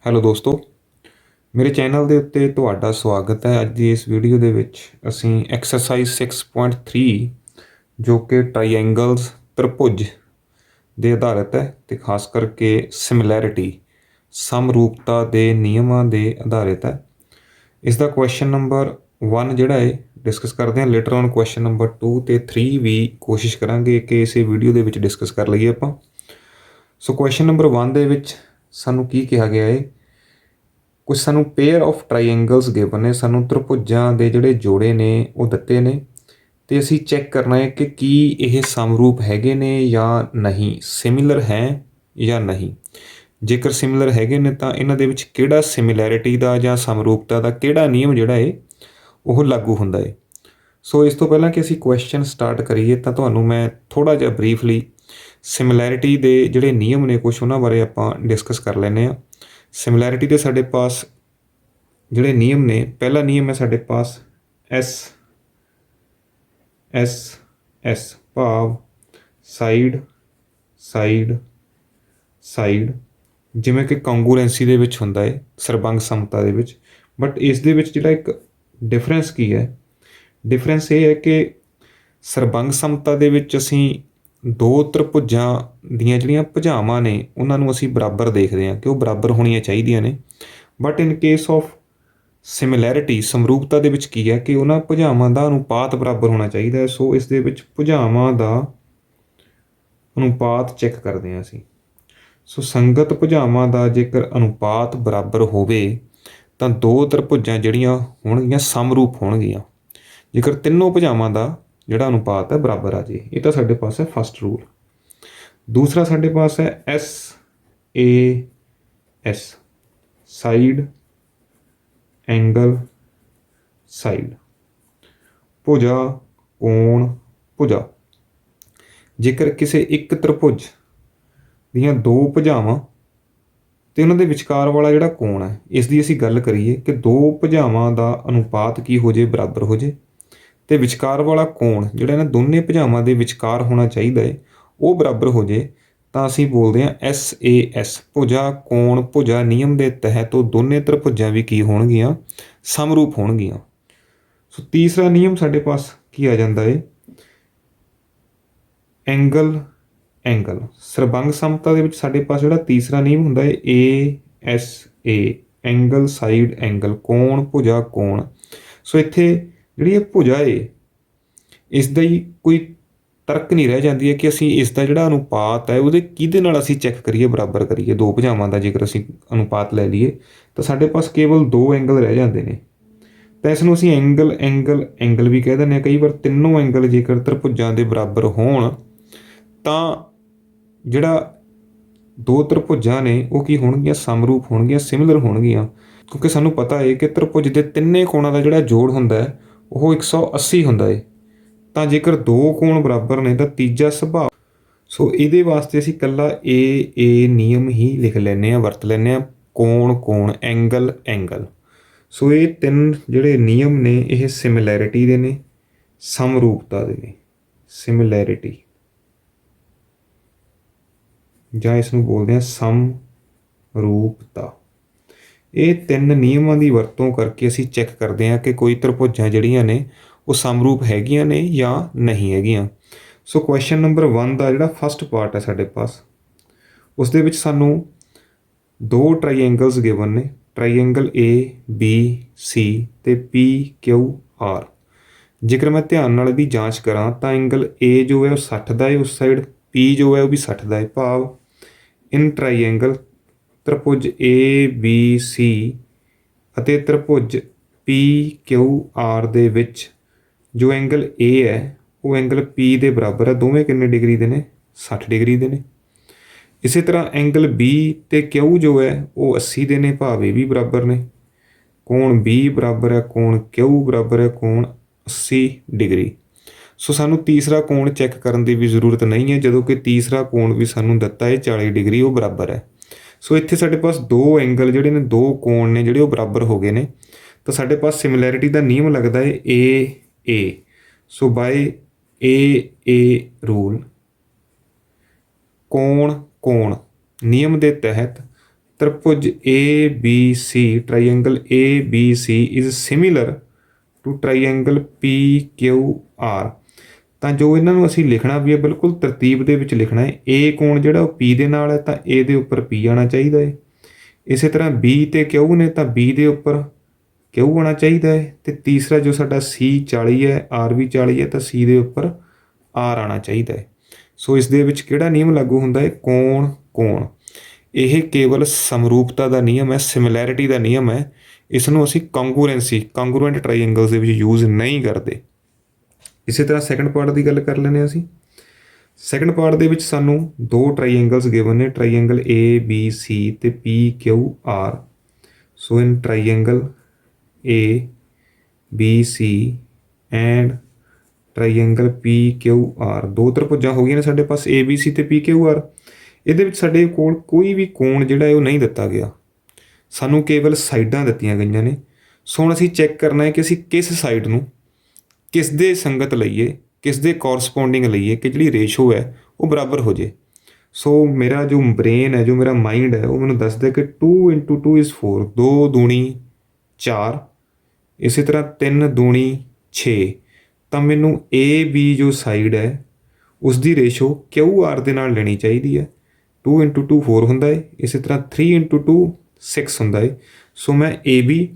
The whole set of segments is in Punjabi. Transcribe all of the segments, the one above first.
ਹੈਲੋ ਦੋਸਤੋ, ਮੇਰੇ ਚੈਨਲ ਦੇ ਉੱਤੇ ਤੁਹਾਡਾ ਸਵਾਗਤ ਹੈ। ਅੱਜ ਦੀ ਇਸ ਵੀਡੀਓ ਦੇ ਵਿੱਚ ਅਸੀਂ ਐਕਸਰਸਾਈਜ਼ 6.3 ਜੋ ਕਿ ਟ੍ਰਾਈਐਂਗਲਸ ਤ੍ਰਿਭੁਜ ਦੇ ਆਧਾਰਿਤ ਹੈ ਅਤੇ ਖਾਸ ਕਰਕੇ ਸਿਮਿਲੈਰਿਟੀ ਸਮਰੂਪਤਾ ਦੇ ਨਿਯਮਾਂ ਦੇ ਆਧਾਰਿਤ ਹੈ। ਇਸ ਦਾ ਕੁਐਸਚਨ ਨੰਬਰ 1 ਜਿਹੜਾ ਹੈ ਡਿਸਕਸ ਕਰਦੇ ਹਾਂ। ਲੇਟਰ ਔਨ ਕੁਐਸਚਨ ਨੰਬਰ 2 ਅਤੇ 3 ਵੀ ਕੋਸ਼ਿਸ਼ ਕਰਾਂਗੇ ਕਿ ਇਸੇ ਵੀਡੀਓ ਦੇ ਵਿੱਚ ਡਿਸਕਸ ਕਰ ਲਈਏ ਆਪਾਂ। ਸੋ ਕੁਐਸਚਨ ਨੰਬਰ 1 ਦੇ ਵਿੱਚ ਸਾਨੂੰ ਕੀ ਕਿਹਾ ਗਿਆ ਹੈ, ਕੁਝ ਸਾਨੂੰ ਪੇਅਰ ਆਫ ਟਰਾਈਐਂਗਲਸ ਗਿਵਨ ਨੇ, ਸਾਨੂੰ ਤ੍ਰਿਭੁਜਾਂ ਦੇ ਜਿਹੜੇ ਜੋੜੇ ਨੇ ਉਹ ਦਿੱਤੇ ਨੇ ਅਤੇ ਅਸੀਂ ਚੈੱਕ ਕਰਨਾ ਹੈ ਕਿ ਕੀ ਇਹ ਸਮਰੂਪ ਹੈਗੇ ਨੇ ਜਾਂ ਨਹੀਂ, ਸਿਮਿਲਰ ਹੈ ਜਾਂ ਨਹੀਂ। ਜੇਕਰ ਸਿਮਿਲਰ ਹੈਗੇ ਨੇ ਤਾਂ ਇਹਨਾਂ ਦੇ ਵਿੱਚ ਕਿਹੜਾ ਸਿਮਿਲੈਰਿਟੀ ਦਾ ਜਾਂ ਸਮਰੂਪਤਾ ਦਾ ਕਿਹੜਾ ਨਿਯਮ ਜਿਹੜਾ ਹੈ ਉਹ ਲਾਗੂ ਹੁੰਦਾ ਹੈ। ਸੋ ਇਸ ਤੋਂ ਪਹਿਲਾਂ ਕਿ ਅਸੀਂ ਕੁਐਸਚਨ ਸਟਾਰਟ ਕਰੀਏ ਤਾਂ ਤੁਹਾਨੂੰ ਮੈਂ ਥੋੜ੍ਹਾ ਜਿਹਾ ਬਰੀਫਲੀ ਸਿਮਿਲੈਰਿਟੀ ਦੇ ਜਿਹੜੇ ਨਿਯਮ ਨੇ ਕੁਛ ਉਹਨਾਂ ਬਾਰੇ ਆਪਾਂ ਡਿਸਕਸ ਕਰ ਲੈਂਦੇ ਹਾਂ। ਸਿਮਿਲੈਰਿਟੀ ਦੇ ਸਾਡੇ ਪਾਸ ਜਿਹੜੇ ਨਿਯਮ ਨੇ, ਪਹਿਲਾ ਨਿਯਮ ਹੈ ਸਾਡੇ ਪਾਸ ਐਸ ਭਾਵ ਸਾਈਡ ਸਾਈਡ ਸਾਈਡ, ਜਿਵੇਂ ਕਿ ਕੰਗਰੂਐਂਸੀ ਦੇ ਵਿੱਚ ਹੁੰਦਾ ਹੈ, ਸਰਬੰਗ ਸਮਤਾ ਦੇ ਵਿੱਚ। ਬਟ ਇਸ ਦੇ ਵਿੱਚ ਜਿਹੜਾ ਇੱਕ ਡਿਫਰੈਂਸ ਕੀ ਹੈ, ਡਿਫਰੈਂਸ ਇਹ ਹੈ ਕਿ ਸਰਬੰਗ ਸਮਤਾ ਦੇ ਵਿੱਚ ਅਸੀਂ ਦੋ ਤ੍ਰਿਭੁਜਾਂ ਦੀਆਂ ਜਿਹੜੀਆਂ ਭੁਜਾਵਾਂ ਨੇ ਉਹਨਾਂ ਨੂੰ ਅਸੀਂ ਬਰਾਬਰ ਦੇਖਦੇ ਹਾਂ ਕਿ ਉਹ ਬਰਾਬਰ ਹੋਣੀਆਂ ਚਾਹੀਦੀਆਂ ਨੇ। But in case of similarity ਸਮਰੂਪਤਾ ਦੇ ਵਿੱਚ ਕੀ ਹੈ ਕਿ ਉਹਨਾਂ ਭੁਜਾਵਾਂ ਦਾ ਅਨੁਪਾਤ ਬਰਾਬਰ ਹੋਣਾ ਚਾਹੀਦਾ ਹੈ। ਸੋ ਇਸ ਦੇ ਵਿੱਚ ਭੁਜਾਵਾਂ ਦਾ ਅਨੁਪਾਤ ਚੈੱਕ ਕਰਦੇ ਹਾਂ ਅਸੀਂ। ਸੋ ਸੰਗਤ ਭੁਜਾਵਾਂ ਦਾ ਜੇਕਰ ਅਨੁਪਾਤ ਬਰਾਬਰ ਹੋਵੇ ਤਾਂ ਦੋ ਤ੍ਰਿਭੁਜਾਂ ਜਿਹੜੀਆਂ ਹੋਣਗੀਆਂ ਸਮਰੂਪ ਹੋਣਗੀਆਂ, ਜੇਕਰ ਤਿੰਨੋਂ ਭੁਜਾਵਾਂ ਦਾ ਜਿਹੜਾ ਅਨੁਪਾਤ ਹੈ ਬਰਾਬਰ ਆ ਜੇ। ਇਹ ਤਾਂ ਸਾਡੇ ਪਾਸ ਹੈ ਫਸਟ ਰੂਲ। ਦੂਸਰਾ ਸਾਡੇ ਪਾਸ ਹੈ SAS ਸਾਈਡ ਐਂਗਲ ਸਾਈਡ, ਭੁਜਾ ਕੋਣ ਭੁਜਾ। ਜੇਕਰ ਕਿਸੇ ਇੱਕ ਤ੍ਰਿਭੁਜ ਦੀਆਂ ਦੋ ਭੁਜਾਵਾਂ ਅਤੇ ਉਹਨਾਂ ਦੇ ਵਿਚਕਾਰ ਵਾਲਾ ਜਿਹੜਾ ਕੋਣ ਹੈ, ਇਸ ਦੀ ਅਸੀਂ ਗੱਲ ਕਰੀਏ ਕਿ ਦੋ ਭੁਜਾਵਾਂ ਦਾ ਅਨੁਪਾਤ ਕੀ ਹੋ ਜੇ, ਬਰਾਬਰ ਹੋ ਜੇ, ਅਤੇ ਵਿਚਕਾਰ ਵਾਲਾ ਕੋਣ ਜਿਹੜਾ ਇਹਨਾਂ ਦੋਨੇ ਭੁਜਾਵਾਂ ਦੇ ਵਿਚਕਾਰ ਹੋਣਾ ਚਾਹੀਦਾ ਹੈ ਉਹ ਬਰਾਬਰ ਹੋ ਜੇ, ਤਾਂ ਅਸੀਂ ਬੋਲਦੇ ਹਾਂ SAS ਭੁਜਾ ਕੋਣ ਭੁਜਾ ਨਿਯਮ ਦੇ ਤਹਿਤ ਉਹ ਦੋਨੇ ਤ੍ਰਿਭੁਜਾਂ ਵੀ ਕੀ ਹੋਣਗੀਆਂ, ਸਮਰੂਪ ਹੋਣਗੀਆਂ। ਸੋ ਤੀਸਰਾ ਨਿਯਮ ਸਾਡੇ ਪਾਸ ਕੀ ਆ ਜਾਂਦਾ ਹੈ, ਐਂਗਲ ਐਂਗਲ ਸਰਬੰਗ ਸਮਤਾ ਦੇ ਵਿੱਚ ਸਾਡੇ ਪਾਸ ਜਿਹੜਾ ਤੀਸਰਾ ਨਿਯਮ ਹੁੰਦਾ ਹੈ ASA ਐਂਗਲ ਸਾਈਡ ਐਂਗਲ, ਕੋਣ ਭੁਜਾ ਕੋਣ। ਸੋ ਇੱਥੇ ਜਿਹੜੀ ਇਹ ਭੁਜਾ ਹੈ ਇਸ ਦਾ ਹੀ ਕੋਈ ਤਰਕ ਨਹੀਂ ਰਹਿ ਜਾਂਦੀ ਹੈ ਕਿ ਅਸੀਂ ਇਸ ਦਾ ਜਿਹੜਾ ਅਨੁਪਾਤ ਹੈ ਉਹਦੇ ਕਿਹਦੇ ਨਾਲ ਅਸੀਂ ਚੈੱਕ ਕਰੀਏ, ਬਰਾਬਰ ਕਰੀਏ ਦੋ ਭੁਜਾਵਾਂ ਦਾ। ਜੇਕਰ ਅਸੀਂ ਅਨੁਪਾਤ ਲੈ ਲਈਏ ਤਾਂ ਸਾਡੇ ਪਾਸ ਕੇਵਲ ਦੋ ਐਂਗਲ ਰਹਿ ਜਾਂਦੇ ਨੇ, ਤਾਂ ਇਸ ਨੂੰ ਅਸੀਂ ਐਂਗਲ ਐਂਗਲ ਐਂਗਲ ਵੀ ਕਹਿ ਦਿੰਦੇ ਹਾਂ। ਕਈ ਵਾਰ ਤਿੰਨੋਂ ਐਂਗਲ ਜੇਕਰ ਤ੍ਰਿਭੁਜਾਂ ਦੇ ਬਰਾਬਰ ਹੋਣ ਤਾਂ ਜਿਹੜਾ ਦੋ ਤ੍ਰਿਭੁਜਾਂ ਨੇ ਉਹ ਕੀ ਹੋਣਗੀਆਂ, ਸਮਰੂਪ ਹੋਣਗੀਆਂ, ਸਿਮਿਲਰ ਹੋਣਗੀਆਂ। ਕਿਉਂਕਿ ਸਾਨੂੰ ਪਤਾ ਹੈ ਕਿ ਤ੍ਰਿਭੁਜ ਦੇ ਤਿੰਨੇ ਕੋਣਾਂ ਦਾ ਜਿਹੜਾ ਜੋੜ ਹੁੰਦਾ ਹੈ ਉਹ 180 ਹੁੰਦਾ ਹੈ, ਤਾਂ ਜੇਕਰ ਦੋ ਕੋਣ ਬਰਾਬਰ ਨੇ ਤਾਂ ਤੀਜਾ ਸੁਭਾਵ। ਸੋ ਇਹਦੇ ਵਾਸਤੇ ਅਸੀਂ ਇਕੱਲਾ ਇਹ ਨਿਯਮ ਹੀ ਲਿਖ ਲੈਂਦੇ ਹਾਂ, ਵਰਤ ਲੈਂਦੇ ਹਾਂ, ਕੋਣ ਕੋਣ ਐਂਗਲ ਐਂਗਲ। ਸੋ ਇਹ ਤਿੰਨ ਜਿਹੜੇ ਨਿਯਮ ਨੇ ਇਹ ਸਿਮਿਲੈਰਿਟੀ ਦੇ ਨੇ, ਸਮਰੂਪਤਾ ਦੇ ਨੇ, ਸਿਮਿਲੈਰਿਟੀ ਜਾਂ ਇਸ ਨੂੰ ਬੋਲਦੇ ਹਾਂ ਸਮਰੂਪਤਾ। ਇਹ ਤਿੰਨ ਨਿਯਮਾਂ ਦੀ ਵਰਤੋਂ ਕਰਕੇ ਅਸੀਂ ਚੈੱਕ ਕਰਦੇ ਹਾਂ ਕਿ ਕੋਈ ਤ੍ਰਿਭੁਜਾਂ ਜਿਹੜੀਆਂ ਨੇ ਉਹ ਸਮਰੂਪ ਹੈਗੀਆਂ ਨੇ ਜਾਂ ਨਹੀਂ ਹੈਗੀਆਂ। ਸੋ ਕੁਐਸਚਨ ਨੰਬਰ 1 ਦਾ ਜਿਹੜਾ ਫਸਟ ਪਾਰਟ ਹੈ ਸਾਡੇ ਪਾਸ, ਉਸ ਦੇ ਵਿੱਚ ਸਾਨੂੰ ਦੋ ਟਰਾਈਐਂਗਲਸ ਗਿਵਨ ਨੇ, ਟਰਾਈਐਂਗਲ ABC ਅਤੇ PQR। ਜੇਕਰ ਮੈਂ ਧਿਆਨ ਨਾਲ ਇਹਦੀ ਜਾਂਚ ਕਰਾਂ ਤਾਂ ਐਂਗਲ A ਜੋ ਹੈ ਉਹ 60 ਦਾ ਹੈ ਉਸ ਸਾਈਡ, P ਜੋ ਹੈ ਉਹ ਵੀ 60 ਦਾ ਹੈ। ਭਾਵ ਇਨ ਟਰਾਈਐਂਗਲ ਤ੍ਰਿਭੁਜ ABC ਅਤੇ ਤ੍ਰਿਭੁਜ PQR ਦੇ ਵਿੱਚ ਜੋ ਐਂਗਲ A ਹੈ ਉਹ ਐਂਗਲ P ਦੇ ਬਰਾਬਰ ਹੈ। ਦੋਵੇਂ ਕਿੰਨੇ ਡਿਗਰੀ ਦੇ ਨੇ, 60 ਡਿਗਰੀ ਦੇ ਨੇ। ਇਸੇ ਤਰ੍ਹਾਂ ਐਂਗਲ B ਅਤੇ Q ਜੋ ਹੈ ਉਹ 80 ਦੇ ਨੇ, ਭਾਵ ਇਹ ਵੀ ਬਰਾਬਰ ਨੇ। ਕੋਣ B ਬਰਾਬਰ ਹੈ ਕੋਣ Q ਬਰਾਬਰ ਹੈ ਕੋਣ 80 ਡਿਗਰੀ। ਸੋ ਸਾਨੂੰ ਤੀਸਰਾ ਕੋਣ ਚੈੱਕ ਕਰਨ ਦੀ ਵੀ ਜ਼ਰੂਰਤ ਨਹੀਂ ਹੈ, ਜਦੋਂ ਕਿ ਤੀਸਰਾ ਕੋਣ ਵੀ ਸਾਨੂੰ ਦਿੱਤਾ ਹੈ 40 ਡਿਗਰੀ, ਉਹ ਬਰਾਬਰ ਹੈ। ਸੋ ਇੱਥੇ ਸਾਡੇ ਪਾਸ ਦੋ ਐਂਗਲ ਜਿਹੜੇ ਨੇ, ਦੋ ਕੋਣ ਨੇ ਜਿਹੜੇ ਉਹ ਬਰਾਬਰ ਹੋ ਗਏ ਨੇ, ਤਾਂ ਸਾਡੇ ਪਾਸ ਸਿਮਿਲੈਰਿਟੀ ਦਾ ਨਿਯਮ ਲੱਗਦਾ ਹੈ AA। So by AA rule ਕੋਣ ਕੋਣ ਨਿਯਮ ਦੇ ਤਹਿਤ त्रिभुज A B C, triangle A B C is similar to triangle P Q R. ਤਾਂ ਜੋ ਇਹਨਾਂ ਨੂੰ ਅਸੀਂ ਲਿਖਣਾ ਵੀ ਹੈ ਬਿਲਕੁਲ ਤਰਤੀਬ ਦੇ ਵਿੱਚ ਲਿਖਣਾ ਹੈ। ਏ ਕੋਣ ਜਿਹੜਾ ਉਹ ਪੀ ਦੇ ਨਾਲ ਹੈ ਤਾਂ ਏ ਦੇ ਉੱਪਰ ਪੀ ਆਉਣਾ ਚਾਹੀਦਾ ਹੈ। ਇਸੇ ਤਰ੍ਹਾਂ ਬੀ ਤੇ ਕਿਊ ਨੇ ਤਾਂ ਬੀ ਦੇ ਉੱਪਰ ਕਿਊ ਆਉਣਾ ਚਾਹੀਦਾ ਹੈ। ਅਤੇ ਤੀਸਰਾ ਜੋ ਸਾਡਾ ਸੀ 40 ਹੈ, ਆਰ ਵੀ 40 ਹੈ, ਤਾਂ ਸੀ ਦੇ ਉੱਪਰ ਆਰ ਆਉਣਾ ਚਾਹੀਦਾ ਹੈ। ਸੋ ਇਸ ਦੇ ਵਿੱਚ ਕਿਹੜਾ ਨਿਯਮ ਲਾਗੂ ਹੁੰਦਾ ਹੈ? ਕੋਣ ਕੋਣ। ਇਹ ਕੇਵਲ ਸਮਰੂਪਤਾ ਦਾ ਨਿਯਮ ਹੈ, ਸਿਮਿਲੈਰਿਟੀ ਦਾ ਨਿਯਮ ਹੈ। ਇਸ ਨੂੰ ਅਸੀਂ ਕੰਗਰੂਐਂਟ ਟਰਾਈਐਂਗਲਸ ਦੇ ਵਿੱਚ ਯੂਜ਼ ਨਹੀਂ ਕਰਦੇ। ਇਸੇ ਤਰ੍ਹਾਂ ਸੈਕੰਡ ਪਾਰਟ ਦੀ ਗੱਲ ਕਰ ਲੈਂਦੇ ਹਾਂ ਅਸੀਂ। ਸੈਕੰਡ ਪਾਰਟ ਦੇ ਵਿੱਚ ਸਾਨੂੰ ਦੋ ਟਰਾਈਐਂਗਲਸ ਗਿਵਨ ਨੇ, ਟਰਾਈਐਂਗਲ ਏ ਬੀ ਸੀ ਅਤੇ P Q R. So in triangle A B C and triangle P Q R, ਦੋ ਤ੍ਰਿਭੁਜਾਂ ਹੋ ਗਈਆਂ ਨੇ ਸਾਡੇ ਪਾਸ ਏ ਬੀ ਸੀ ਅਤੇ ਪੀ ਕਿਊ ਆਰ। ਇਹਦੇ ਵਿੱਚ ਸਾਡੇ ਕੋਲ ਕੋਈ ਵੀ ਕੋਣ ਜਿਹੜਾ ਹੈ ਉਹ ਨਹੀਂ ਦਿੱਤਾ ਗਿਆ, ਸਾਨੂੰ ਕੇਵਲ ਸਾਈਡਾਂ ਦਿੱਤੀਆਂ ਗਈਆਂ ਨੇ। ਸੋ ਹੁਣ ਅਸੀਂ ਚੈੱਕ ਕਰਨਾ ਹੈ ਕਿ ਅਸੀਂ ਕਿਸ ਸਾਈਡ ਨੂੰ ਕਿਸ ਦੇ ਸੰਗਤ ਲਈਏ, ਕਿਸ ਦੇ ਕੋਰਸਪੋਂਡਿੰਗ ਲਈਏ ਕਿ ਜਿਹੜੀ ਰੇਸ਼ੋ ਹੈ ਉਹ ਬਰਾਬਰ ਹੋ ਜੇ। ਸੋ ਮੇਰਾ ਜੋ ਬ੍ਰੇਨ ਹੈ, ਜੋ ਮੇਰਾ ਮਾਈਂਡ ਹੈ, ਉਹ ਮੈਨੂੰ ਦੱਸਦਾ ਕਿ 2 × 2 = 4, 2 ਦੂਣੀ 4, ਇਸੇ ਤਰ੍ਹਾਂ 3 ਦੂਣੀ 6। ਤਾਂ ਮੈਨੂੰ ਏ ਬੀ ਜੋ ਸਾਈਡ ਹੈ ਉਸ ਦੀ ਰੇਸ਼ੋ ਕਿਊ ਆਰ ਦੇ ਨਾਲ ਲੈਣੀ ਚਾਹੀਦੀ ਹੈ। 2 × 2 4 ਹੁੰਦਾ ਹੈ, ਇਸੇ ਤਰ੍ਹਾਂ 3 × 2 6 ਹੁੰਦਾ ਹੈ। ਸੋ ਮੈਂ ਏ ਬੀ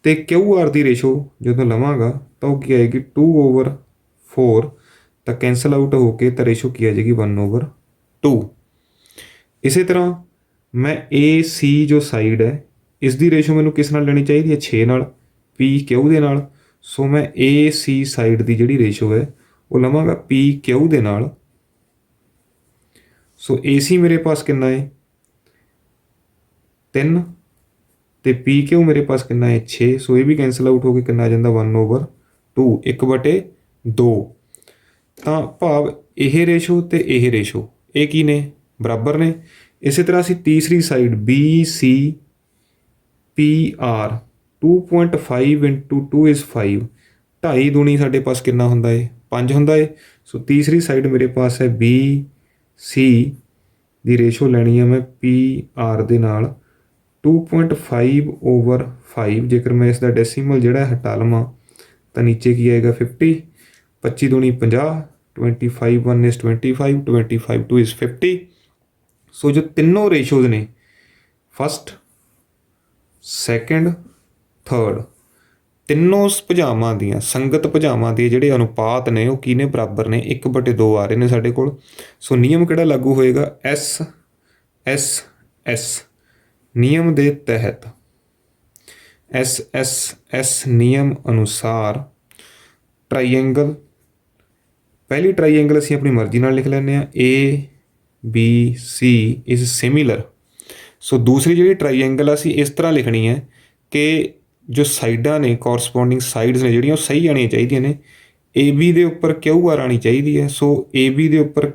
ਅਤੇ ਕਿਊ ਆਰ ਦੀ ਰੇਸ਼ੋ ਜਦੋਂ ਲਵਾਂਗਾ ਤਾਂ ਉਹ ਕੀ ਆਏਗੀ 2/4, ਤਾਂ ਕੈਂਸਲ ਆਊਟ ਹੋ ਕੇ ਤਾਂ ਰੇਸ਼ੋ ਕੀ ਆ ਜਾਏਗੀ 1/2। ਇਸੇ ਤਰ੍ਹਾਂ ਮੈਂ ਏ ਸੀ ਜੋ ਸਾਈਡ ਹੈ ਇਸ ਦੀ ਰੇਸ਼ੋ ਮੈਨੂੰ ਕਿਸ ਨਾਲ ਲੈਣੀ ਚਾਹੀਦੀ ਹੈ? 6 ਨਾਲ, ਪੀ ਕਿਊ ਦੇ ਨਾਲ। ਸੋ ਮੈਂ ਏ ਸੀ ਸਾਈਡ ਦੀ ਜਿਹੜੀ ਰੇਸ਼ੋ ਹੈ ਉਹ ਲਵਾਂਗਾ ਪੀ ਕਿਊ ਦੇ ਨਾਲ। ਸੋ ਏ ਸੀ ਮੇਰੇ ਪਾਸ ਕਿੰਨਾ ਹੈ? 3, ਅਤੇ ਪੀ ਕਿਊ ਮੇਰੇ ਪਾਸ ਕਿੰਨਾ ਹੈ? 6। ਸੋ ਇਹ ਵੀ ਕੈਂਸਲ ਆਊਟ ਹੋ ਕੇ ਕਿੰਨਾ ਆ ਜਾਂਦਾ 1/2, 1/2। ਤਾਂ ਭਾਵ ਇਹ ਰੇਸ਼ੋ ਅਤੇ ਇਹ ਰੇਸ਼ੋ ਇਹ ਕੀ ਨੇ? ਬਰਾਬਰ ਨੇ। ਇਸੇ ਤਰ੍ਹਾਂ ਅਸੀਂ ਤੀਸਰੀ side B C P R, 2.5 × 2 = 5, 2.5 ਦੂਣੀ ਸਾਡੇ ਪਾਸ ਕਿੰਨਾ ਹੁੰਦਾ ਹੈ? 5 ਹੁੰਦਾ ਹੈ। ਸੋ ਤੀਸਰੀ ਸਾਈਡ ਮੇਰੇ ਪਾਸ ਹੈ ਬੀ ਸੀ ਦੀ ਰੇਸ਼ੋ ਲੈਣੀ ਹੈ ਮੈਂ ਪੀ ਆਰ ਦੇ ਨਾਲ 2.5/5। ਜੇਕਰ ਮੈਂ ਇਸ ਦਾ ਡੈਸੀਮਲ ਜਿਹੜਾ ਹਟਾ ਲਵਾਂ ਤਾਂ ਨੀਚੇ ਕੀ ਆਏਗਾ 50, 25 ਦੂਣੀ 50, 25 1 = 25, 25 2 = 50। ਸੋ ਜੋ ਤਿੰਨੋਂ ਰੇਸ਼ੋਜ਼ ਨੇ ਫਸਟ, ਸੈਕਿੰਡ, ਥਰਡ, ਤਿੰਨੋਂ ਭੁਜਾਵਾਂ ਦੀਆਂ ਸੰਗਤ ਭੁਜਾਵਾਂ ਦੇ ਜਿਹੜੇ ਅਨੁਪਾਤ ਨੇ ਉਹ ਕੀ ਨੇ? ਬਰਾਬਰ ਨੇ, 1/2 ਆ ਰਹੇ ਨੇ ਸਾਡੇ ਕੋਲ। ਸੋ ਨਿਯਮ ਕਿਹੜਾ ਲਾਗੂ ਹੋਏਗਾ? SSS ਨਿਯਮ ਦੇ ਤਹਿਤ, SSS ਨਿਯਮ ਅਨੁਸਾਰ ਟਰਾਈਐਂਗਲ, ਪਹਿਲੀ ਟਰਾਈਐਂਗਲ ਅਸੀਂ ਆਪਣੀ ਮਰਜ਼ੀ ਨਾਲ ਲਿਖ ਲੈਂਦੇ ਹਾਂ, ABC ਇਜ਼ ਸਿਮਿਲਰ। ਸੋ ਦੂਸਰੀ ਜਿਹੜੀ ਟਰਾਈਐਂਗਲ ਅਸੀਂ ਇਸ ਤਰ੍ਹਾਂ ਲਿਖਣੀ ਹੈ ਕਿ ਜੋ ਸਾਈਡਾਂ ਨੇ, ਕੋਰਸਪੋਂਡਿੰਗ ਸਾਈਡਸ ਨੇ ਜਿਹੜੀਆਂ ਉਹ ਸਹੀ ਆਉਣੀਆਂ ਚਾਹੀਦੀਆਂ ਨੇ। ਏ ਬੀ ਦੇ ਉੱਪਰ ਕਿਊ ਆਰ ਆਉਣੀ ਚਾਹੀਦੀ ਹੈ। ਸੋ ਏ ਬੀ ਦੇ ਉੱਪਰ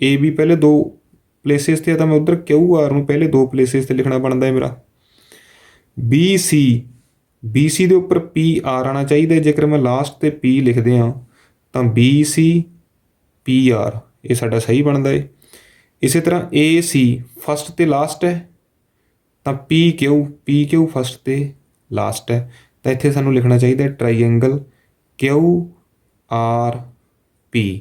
ਏ ਬੀ ਪਹਿਲੇ 2 ਪਲੇਸਿਸ 'ਤੇ ਤਾਂ ਮੈਂ ਉੱਧਰ ਕਿਊ ਆਰ ਨੂੰ ਪਹਿਲੇ 2 ਪਲੇਸਿਸ 'ਤੇ ਲਿਖਣਾ ਬਣਦਾ ਹੈ ਮੇਰਾ। ਬੀ ਸੀ ਦੇ ਉੱਪਰ ਪੀ ਆਰ ਆਉਣਾ ਚਾਹੀਦਾ। ਜੇਕਰ ਮੈਂ ਲਾਸਟ 'ਤੇ ਪੀ ਲਿਖਦੇ ਹਾਂ ਤਾਂ BC PR ਇਹ ਸਾਡਾ ਸਹੀ ਬਣਦਾ ਹੈ। ਇਸੇ ਤਰ੍ਹਾਂ AC ਫਸਟ 'ਤੇ ਲਾਸਟ ਹੈ ਤਾਂ PQ ਫਸਟ 'ਤੇ ਲਾਸਟ ਹੈ। ਤਾਂ ਇੱਥੇ ਸਾਨੂੰ ਲਿਖਣਾ ਚਾਹੀਦਾ ਟਰਾਈਐਂਗਲ QRP।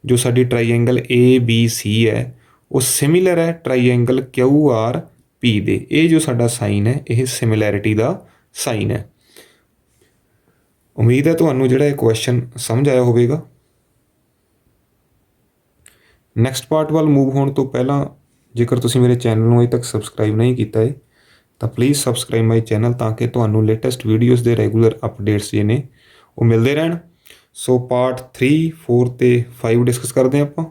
ਜੋ ਸਾਡੀ ਟਰਾਈਐਂਗਲ ABC ਹੈ ਉਹ ਸਿਮਿਲਰ ਹੈ ਟਰਾਈਐਂਗਲ QRP ਦੇ। ਇਹ ਜੋ ਸਾਡਾ ਸਾਈਨ ਹੈ ਇਹ ਸਿਮਿਲੈਰਿਟੀ ਦਾ ਸਾਈਨ ਹੈ। ਉਮੀਦ ਹੈ ਤੁਹਾਨੂੰ ਜਿਹੜਾ ਇਹ ਕੁਐਸਚਨ ਸਮਝ ਆਇਆ ਹੋਵੇਗਾ। ਨੈਕਸਟ ਪਾਰਟ ਵੱਲ ਮੂਵ ਹੋਣ ਤੋਂ ਪਹਿਲਾਂ ਜੇਕਰ ਤੁਸੀਂ ਮੇਰੇ ਚੈਨਲ ਨੂੰ ਅਜੇ ਤੱਕ ਸਬਸਕ੍ਰਾਈਬ ਨਹੀਂ ਕੀਤਾ ਹੈ ਤਾਂ ਪਲੀਜ਼ ਸਬਸਕ੍ਰਾਈਬ ਮਾਈ ਚੈਨਲ ਤਾਂ ਕਿ ਤੁਹਾਨੂੰ ਲੇਟੈਸਟ ਵੀਡੀਓਜ਼ ਦੇ ਰੈਗੂਲਰ ਅਪਡੇਟਸ ਜਿਹੜੇ ਨੇ ਉਹ ਮਿਲਦੇ ਰਹਿਣ। ਸੋ ਪਾਰਟ 3, 4 ਅਤੇ 5 ਡਿਸਕਸ ਕਰਦੇ ਹਾਂ ਆਪਾਂ।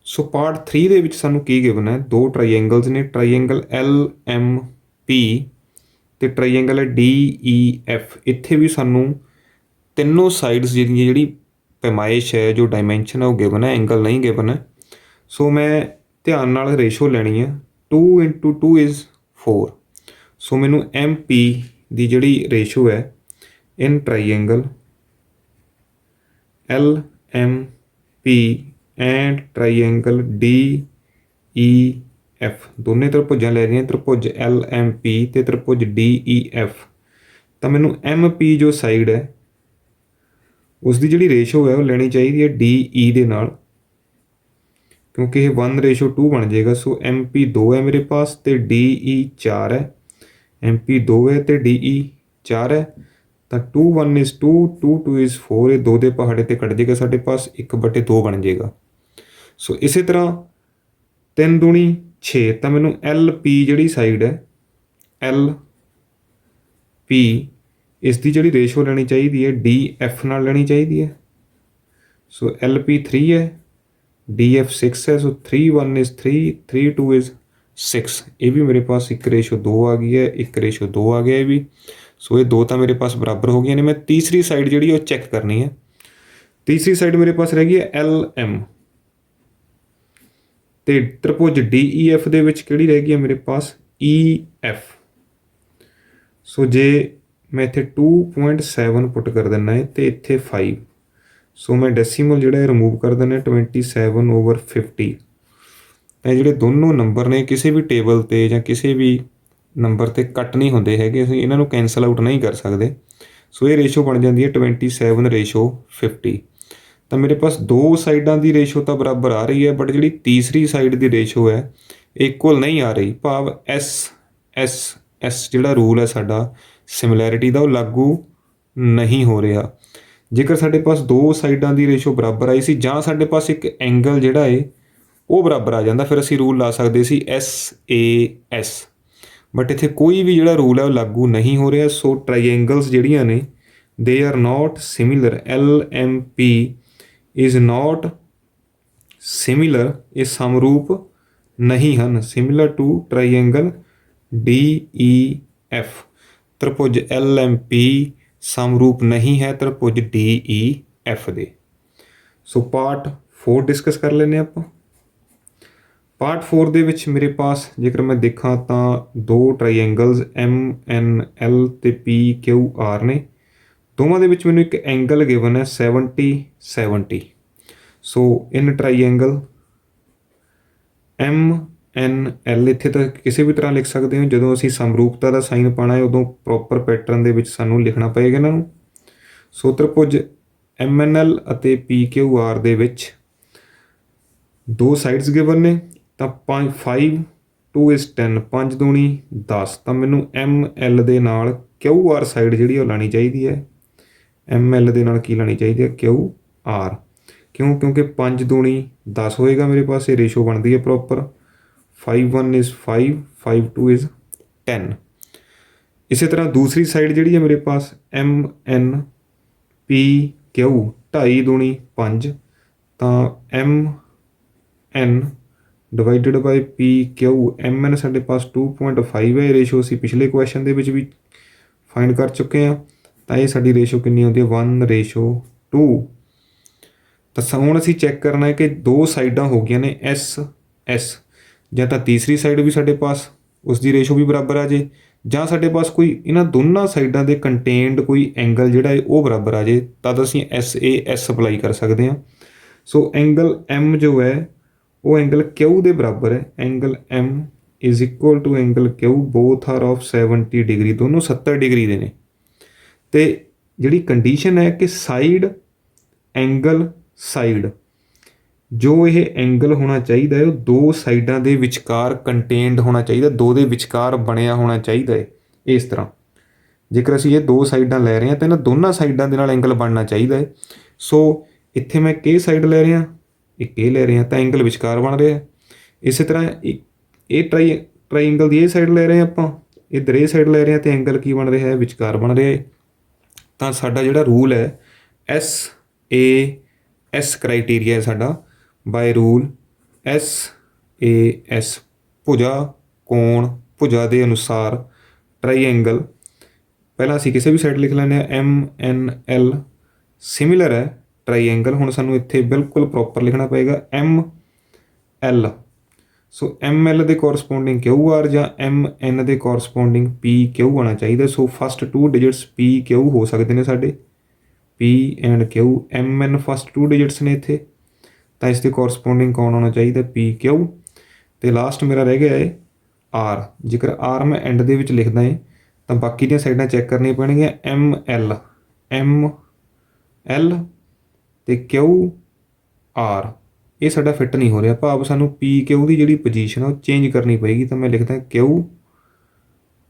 ਸੋ ਪਾਰਟ 3 ਦੇ ਵਿੱਚ ਸਾਨੂੰ ਕੀ ਗਿਵਨ ਹੈ? 2 ਟਰਾਈਐਂਗਲਸ ਨੇ, ਟਰਾਈਐਂਗਲ LMP ਅਤੇ ਟਰਾਈਐਂਗਲ DEF। ਇੱਥੇ ਵੀ ਸਾਨੂੰ ਤਿੰਨੋਂ ਸਾਈਡਸ ਜਿਹੜੀ ਪੈਮਾਇਸ਼ ਹੈ, ਜੋ ਡਾਇਮੈਂਸ਼ਨ ਹੈ ਉਹ ਗਿਵਨ ਹੈ, ਐਂਗਲ ਨਹੀਂ ਗਿਵਨ ਹੈ। ਸੋ ਮੈਂ ਧਿਆਨ ਨਾਲ ਰੇਸ਼ੋ ਲੈਣੀ ਹੈ 2 × 2 = 4। ਸੋ ਮੈਨੂੰ MP ਦੀ ਜਿਹੜੀ ਰੇਸ਼ੋ ਹੈ ਇਨ triangle LMP and triangle DEF F ਦੋਨੇ ਤ੍ਰਿਭੁਜਾਂ ਲੈ ਰਹੀਆਂ, ਤ੍ਰਿਭੁਜ ਐਲ ਐਮ ਪੀ ਅਤੇ ਤ੍ਰਿਭੁਜ ਡੀ ਈ ਐਫ। ਤਾਂ ਮੈਨੂੰ ਐਮ ਪੀ ਜੋ ਸਾਈਡ ਹੈ ਉਸ ਦੀ ਜਿਹੜੀ ਰੇਸ਼ੋ ਹੈ ਉਹ ਲੈਣੀ ਚਾਹੀਦੀ ਹੈ ਡੀ ਈ ਦੇ ਨਾਲ, ਕਿਉਂਕਿ ਇਹ 1:2 ਬਣ ਜਾਏਗਾ। ਸੋ ਐਮ ਪੀ 2 ਹੈ ਮੇਰੇ ਪਾਸ ਅਤੇ ਡੀ ਈ 4 ਹੈ। ਐਮ ਪੀ 2 ਹੈ ਅਤੇ ਡੀ ਈ 4 ਹੈ, ਤਾਂ 2 1 is 2 2 2 is 4, ਇਹ 2 ਦੇ ਪਹਾੜੇ 'ਤੇ ਕੱਟ ਜਾਏਗਾ, ਸਾਡੇ ਪਾਸ 1/2 ਬਣ ਜਾਏਗਾ। ਸੋ ਇਸੇ ਤਰ੍ਹਾਂ 3 ਦੂਣੀ 6, ਤਾਂ ਮੈਨੂੰ ਐਲ ਪੀ ਜਿਹੜੀ ਸਾਈਡ ਹੈ ਐਲ ਪੀ ਇਸ ਦੀ ਜਿਹੜੀ ਰੇਸ਼ੋ ਲੈਣੀ ਚਾਹੀਦੀ ਹੈ ਡੀ ਐਫ ਨਾਲ ਲੈਣੀ ਚਾਹੀਦੀ ਹੈ। ਸੋ ਐਲ ਪੀ 3 ਹੈ, ਡੀ ਐਫ 6 ਹੈ, ਸੋ 3 1 is 3 3 2 is 6। ਇਹ ਵੀ ਮੇਰੇ ਪਾਸ 1:2 ਆ ਗਈ ਹੈ, 1:2 ਆ ਗਿਆ ਇਹ ਵੀ। ਸੋ ਇਹ ਦੋ ਤਾਂ ਮੇਰੇ ਪਾਸ ਬਰਾਬਰ ਹੋ ਗਈਆਂ ਨੇ। ਮੈਂ ਤੀਸਰੀ ਸਾਈਡ ਜਿਹੜੀ ਉਹ ਚੈੱਕ ਕਰਨੀ ਹੈ। ਤੀਸਰੀ ਸਾਈਡ ਮੇਰੇ ਪਾਸ ਰਹਿ ਗਈ ਹੈ ਐਲ ਐਮ, ਅਤੇ ਤ੍ਰਿਭੁਜ ਡੀ ਈ ਐਫ ਦੇ ਵਿੱਚ ਕਿਹੜੀ ਰਹਿ ਗਈ ਹੈ ਮੇਰੇ ਪਾਸ ਈ ਐਫ। ਸੋ ਜੇ ਮੈਂ ਇੱਥੇ 2.7 ਪੁੱਟ ਕਰ ਦਿੰਦਾ ਹੈ ਅਤੇ ਇੱਥੇ 5, ਸੋ ਮੈਂ ਡੈਸੀਮਲ ਜਿਹੜਾ ਰਿਮੂਵ ਕਰ ਦਿੰਦਾ 27/50। ਇਹ ਜਿਹੜੇ ਦੋਨੋਂ ਨੰਬਰ ਨੇ ਕਿਸੇ ਵੀ ਟੇਬਲ 'ਤੇ ਜਾਂ ਕਿਸੇ ਵੀ ਨੰਬਰ 'ਤੇ ਕੱਟ ਨਹੀਂ ਹੁੰਦੇ ਹੈਗੇ, ਅਸੀਂ ਇਹਨਾਂ ਨੂੰ ਕੈਂਸਲ ਆਊਟ ਨਹੀਂ ਕਰ ਸਕਦੇ। ਸੋ ਇਹ ਰੇਸ਼ੋ ਬਣ ਜਾਂਦੀ ਹੈ 27:50। ਤਾਂ ਮੇਰੇ ਪਾਸ ਦੋ ਸਾਈਡਾਂ ਦੀ ਰੇਸ਼ੋ ਤਾਂ ਬਰਾਬਰ ਆ ਰਹੀ ਹੈ, ਬਟ ਜਿਹੜੀ ਤੀਸਰੀ ਸਾਈਡ ਦੀ ਰੇਸ਼ੋ ਹੈ ਇਕੁਅਲ ਨਹੀਂ ਆ ਰਹੀ, ਭਾਵ ਐਸ ਜਿਹੜਾ ਰੂਲ ਹੈ ਸਾਡਾ ਸਿਮਿਲੈਰਿਟੀ ਦਾ ਉਹ ਲਾਗੂ ਨਹੀਂ ਹੋ ਰਿਹਾ। ਜੇਕਰ ਸਾਡੇ ਪਾਸ ਦੋ ਸਾਈਡਾਂ ਦੀ ਰੇਸ਼ੋ ਬਰਾਬਰ ਆਈ ਸੀ ਜਾਂ ਸਾਡੇ ਪਾਸ ਇੱਕ ਐਂਗਲ ਜਿਹੜਾ ਹੈ ਉਹ ਬਰਾਬਰ ਆ ਜਾਂਦਾ, ਫਿਰ ਅਸੀਂ ਰੂਲ ਲਾ ਸਕਦੇ ਸੀ SAS, ਬਟ ਇੱਥੇ ਕੋਈ ਵੀ ਜਿਹੜਾ ਰੂਲ ਹੈ ਉਹ ਲਾਗੂ ਨਹੀਂ ਹੋ ਰਿਹਾ। ਸੋ ਟਰਾਈਐਂਗਲਸ ਜਿਹੜੀਆਂ ਨੇ they are not similar, LMP is not similar, ਇਹ ਸਮਰੂਪ ਨਹੀਂ ਹਨ, similar to triangle DEF। ਤ੍ਰਿਭੁਜ LMP ਸਮਰੂਪ ਨਹੀਂ ਹੈ ਤ੍ਰਿਭੁਜ DEF ਦੇ। ਸੋ ਪਾਰਟ 4 ਡਿਸਕਸ ਕਰ ਲੈਂਦੇ ਹਾਂ ਆਪਾਂ। ਪਾਰਟ 4 ਦੇ ਵਿੱਚ ਮੇਰੇ ਪਾਸ ਜੇਕਰ ਮੈਂ ਦੇਖਾਂ ਤਾਂ ਦੋ ਟਰਾਈਐਂਗਲਸ MNL ਅਤੇ PQR ਨੇ। ਦੋਵਾਂ ਦੇ ਵਿੱਚ ਮੈਨੂੰ ਇੱਕ ਐਂਗਲ ਗਿਵਨ ਹੈ 70-70। ਸੋ ਇਨ ਟਰਾਈਐਂਗਲ MNL, ਇੱਥੇ ਤਾਂ ਕਿਸੇ ਵੀ ਤਰ੍ਹਾਂ ਲਿਖ ਸਕਦੇ ਹੋ। ਜਦੋਂ ਅਸੀਂ ਸਮਰੂਪਤਾ ਦਾ ਸਾਈਨ ਪਾਉਣਾ ਹੈ ਉਦੋਂ ਪ੍ਰੋਪਰ ਪੈਟਰਨ ਦੇ ਵਿੱਚ ਸਾਨੂੰ ਲਿਖਣਾ ਪਏਗਾ ਇਹਨਾਂ ਨੂੰ। ਸੋ ਤ੍ਰਿਭੁਜ MNL ਅਤੇ PQR ਦੇ ਵਿੱਚ ਦੋ ਸਾਈਡਸ ਗਿਵਨ ਨੇ, ਤਾਂ 5 2 is 10, 5 ਦੂਣੀ 10। ਤਾਂ ਮੈਨੂੰ ML ਦੇ ਨਾਲ QR ਸਾਈਡ ਜਿਹੜੀ ਉਹ ਲਾਣੀ ਚਾਹੀਦੀ ਹੈ। ML ਦੇ ਨਾਲ ਕੀ ਲਾਣੀ ਚਾਹੀਦੀ ਹੈ QR, ਕਿਉਂਕਿ 5 ਦੂਣੀ 10 ਹੋਏਗਾ ਮੇਰੇ ਪਾਸ, ਇਹ ਰੇਸ਼ੋ ਬਣਦੀ ਹੈ ਪ੍ਰੋਪਰ। 5 1 is 5 5 2 is 10। ਇਸੇ ਤਰ੍ਹਾਂ ਦੂਸਰੀ ਸਾਈਡ ਜਿਹੜੀ ਹੈ ਮੇਰੇ ਪਾਸ MNPQ, 2.5 ਦੂਣੀ 5, ਤਾਂ MN divided by PQ, MN ਸਾਡੇ ਪਾਸ 2.5 ਹੈ। ਇਹ ਰੇਸ਼ੋ ਅਸੀਂ ਪਿਛਲੇ ਕੁਐਸਚਨ ਦੇ ਵਿੱਚ ਵੀ ਫਾਈਂਡ ਕਰ ਚੁੱਕੇ ਹਾਂ। ਤਾਂ ਇਹ ਸਾਡੀ ਰੇਸ਼ੋ ਕਿੰਨੀ ਹੁੰਦੀ ਹੈ 1:2। ਤਾਂ ਹੁਣ ਅਸੀਂ ਚੈੱਕ ਕਰਨਾ ਹੈ ਕਿ ਦੋ ਸਾਈਡਾਂ ਹੋ ਗਈਆਂ ਨੇ SS, ਜਾਂ ਤਾਂ ਤੀਸਰੀ ਸਾਈਡ ਵੀ ਸਾਡੇ ਪਾਸ ਉਸ ਦੀ ਰੇਸ਼ੋ ਵੀ ਬਰਾਬਰ ਆ ਜੇ, ਜਾਂ ਸਾਡੇ ਪਾਸ ਕੋਈ ਇਹਨਾਂ ਦੋਨਾਂ ਸਾਈਡਾਂ ਦੇ ਕੰਟੇਨਡ ਕੋਈ ਐਂਗਲ ਜਿਹੜਾ ਹੈ ਉਹ ਬਰਾਬਰ ਆ ਜੇ, ਤਦ ਅਸੀਂ SAS ਅਪਲਾਈ ਕਰ ਸਕਦੇ ਹਾਂ। ਸੋ ਐਂਗਲ M ਜੋ ਹੈ ਉਹ ਐਂਗਲ Q ਦੇ ਬਰਾਬਰ ਹੈ। Angle M is equal to angle Q, both are of 70 degree, ਦੋਨੋਂ 70 ਡਿਗਰੀ ਦੇ ਨੇ। ਅਤੇ ਜਿਹੜੀ ਕੰਡੀਸ਼ਨ ਹੈ ਕਿ ਸਾਈਡ ਐਂਗਲ ਸਾਈਡ, ਜੋ ਇਹ ਐਂਗਲ ਹੋਣਾ ਚਾਹੀਦਾ ਹੈ ਉਹ ਦੋ ਸਾਈਡਾਂ ਦੇ ਵਿਚਕਾਰ ਕੰਟੇਨਡ ਹੋਣਾ ਚਾਹੀਦਾ, ਦੋ ਦੇ ਵਿਚਕਾਰ ਬਣਿਆ ਹੋਣਾ ਚਾਹੀਦਾ ਹੈ। ਇਸ ਤਰ੍ਹਾਂ ਜੇਕਰ ਅਸੀਂ ਇਹ ਦੋ ਸਾਈਡਾਂ ਲੈ ਰਹੇ ਹਾਂ ਤਾਂ ਇਹਨਾਂ ਦੋਨਾਂ ਸਾਈਡਾਂ ਦੇ ਨਾਲ ਐਂਗਲ ਬਣਨਾ ਚਾਹੀਦਾ ਹੈ। ਸੋ ਇੱਥੇ ਮੈਂ ਕਿਹ ਸਾਈਡ ਲੈ ਰਿਹਾ, ਇੱਕ ਇਹ ਲੈ ਰਹੇ ਹਾਂ, ਤਾਂ ਐਂਗਲ ਵਿਚਕਾਰ ਬਣ ਰਿਹਾ। ਇਸੇ ਤਰ੍ਹਾਂ ਇਹ ਟਰਾਈਐਂਗਲ ਦੀ ਇਹ ਸਾਈਡ ਲੈ ਰਹੇ ਹਾਂ ਆਪਾਂ, ਇੱਧਰ ਇਹ ਸਾਈਡ ਲੈ ਰਹੇ ਹਾਂ, ਅਤੇ ਐਂਗਲ ਕੀ ਬਣ ਰਿਹਾ ਹੈ ਵਿਚਕਾਰ ਬਣ ਰਿਹਾ ਹੈ। ਤਾਂ ਸਾਡਾ ਜਿਹੜਾ ਰੂਲ ਹੈ SAS ਕ੍ਰਾਈਟੀਰੀਆ ਹੈ ਸਾਡਾ, ਬਾਏ ਰੂਲ SAS, ਭੁਜਾ ਕੋਣ ਭੁਜਾ ਦੇ ਅਨੁਸਾਰ ਟਰਾਈਐਂਗਲ, ਪਹਿਲਾਂ ਅਸੀਂ ਕਿਸੇ ਵੀ ਸਾਈਡ ਲਿਖ ਲੈਂਦੇ ਹਾਂ MNL ਸਿਮਿਲਰ ਹੈ ਟਰਾਈਐਂਗਲ। ਹੁਣ ਸਾਨੂੰ ਇੱਥੇ ਬਿਲਕੁਲ ਪ੍ਰੋਪਰ ਲਿਖਣਾ ਪਏਗਾ ML। ਸੋ ML ਦੇ ਕੋਰਸਪੋਂਡਿੰਗ QR ਜਾਂ MN ਦੇ ਕੋਰਸਪੋਂਡਿੰਗ PQ ਆਉਣਾ ਚਾਹੀਦਾ। ਸੋ ਫਸਟ 2 ਡਿਜਿਟਸ PQ ਹੋ ਸਕਦੇ ਨੇ ਸਾਡੇ, P and Q। MN first 2 digits ਨੇ ਇੱਥੇ, ਤਾਂ ਇਸ ਦੇ ਕੋਰਸਪੋਂਡਿੰਗ ਕੌਣ ਆਉਣਾ ਚਾਹੀਦਾ PQ। ਤੇ ਲਾਸਟ ਮੇਰਾ ਰਹਿ ਗਿਆ ਹੈ ਆਰ। ਜੇਕਰ ਆਰ ਮੈਂ ਐਂਡ ਦੇ ਵਿੱਚ ਲਿਖਦਾ ਹੈ ਤਾਂ ਬਾਕੀ ਦੀਆਂ ਸਾਈਡਾਂ ਚੈੱਕ ਕਰਨੀਆਂ ਪੈਣਗੀਆਂ। ਐਮ ਐਲ ਤੇ ਕਿਊ ਆਰ, ਇਹ ਸਾਡਾ ਫਿੱਟ ਨਹੀਂ ਹੋ ਰਿਹਾ, ਭਾਵ ਸਾਨੂੰ ਪੀ ਕਿਊ ਦੀ ਜਿਹੜੀ ਪੋਜੀਸ਼ਨ ਆ ਉਹ ਚੇਂਜ ਕਰਨੀ ਪਏਗੀ। ਤਾਂ ਮੈਂ ਲਿਖਦਾ ਕਿਊ